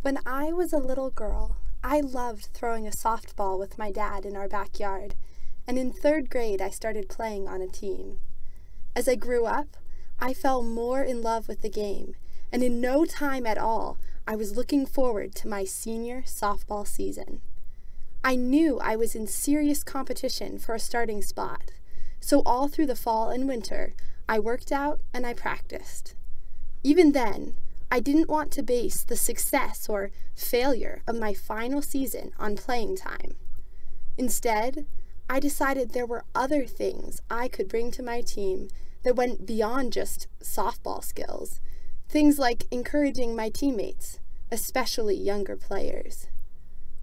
When I was a little girl, I loved throwing a softball with my dad in our backyard, and in 3rd grade I started playing on a team. As I grew up, I fell more in love with the game, and in no time at all, I was looking forward to my senior softball season. I knew I was in serious competition for a starting spot, so all through the fall and winter, I worked out and I practiced. Even then, I didn't want to base the success or failure of my final season on playing time. Instead, I decided there were other things I could bring to my team that went beyond just softball skills, things like encouraging my teammates, especially younger players.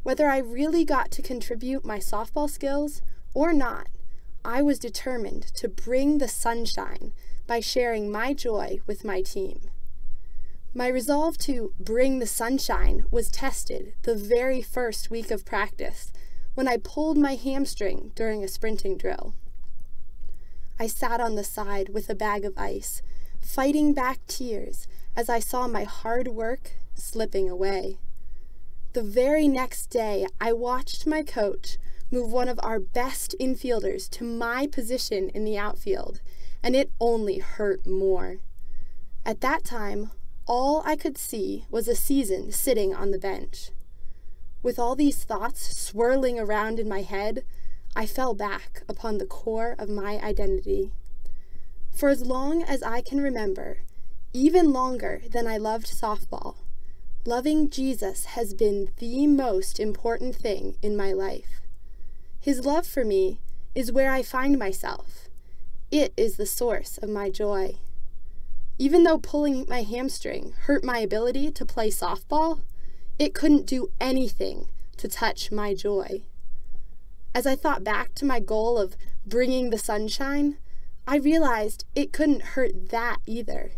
Whether I really got to contribute my softball skills or not, I was determined to bring the sunshine by sharing my joy with my team. My resolve to bring the sunshine was tested the very first week of practice when I pulled my hamstring during a sprinting drill. I sat on the side with a bag of ice, fighting back tears as I saw my hard work slipping away. The very next day, I watched my coach move one of our best infielders to my position in the outfield, and it only hurt more. At that time, all I could see was a season sitting on the bench. With all these thoughts swirling around in my head, I fell back upon the core of my identity. For as long as I can remember, even longer than I loved softball, loving Jesus has been the most important thing in my life. His love for me is where I find myself. It is the source of my joy. Even though pulling my hamstring hurt my ability to play softball, it couldn't do anything to touch my joy. As I thought back to my goal of bringing the sunshine, I realized it couldn't hurt that either.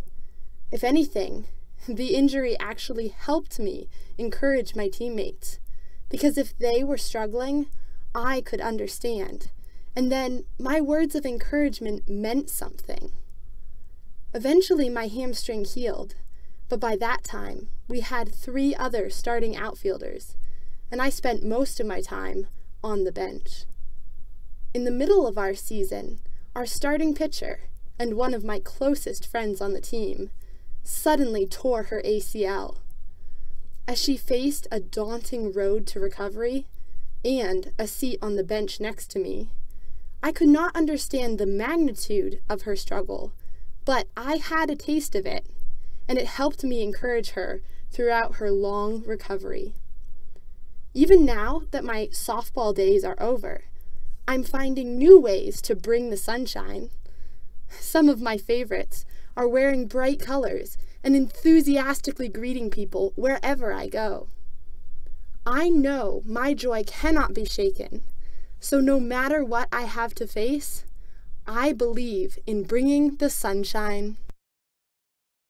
If anything, the injury actually helped me encourage my teammates, because if they were struggling, I could understand, and then my words of encouragement meant something. Eventually, my hamstring healed, but by that time, we had 3 other starting outfielders, and I spent most of my time on the bench. In the middle of our season, our starting pitcher, and one of my closest friends on the team, suddenly tore her ACL. As she faced a daunting road to recovery, and a seat on the bench next to me, I could not understand the magnitude of her struggle, but I had a taste of it, and it helped me encourage her throughout her long recovery. Even now that my softball days are over, I'm finding new ways to bring the sunshine. Some of my favorites are wearing bright colors and enthusiastically greeting people wherever I go. I know my joy cannot be shaken, so no matter what I have to face, I believe in bringing the sunshine.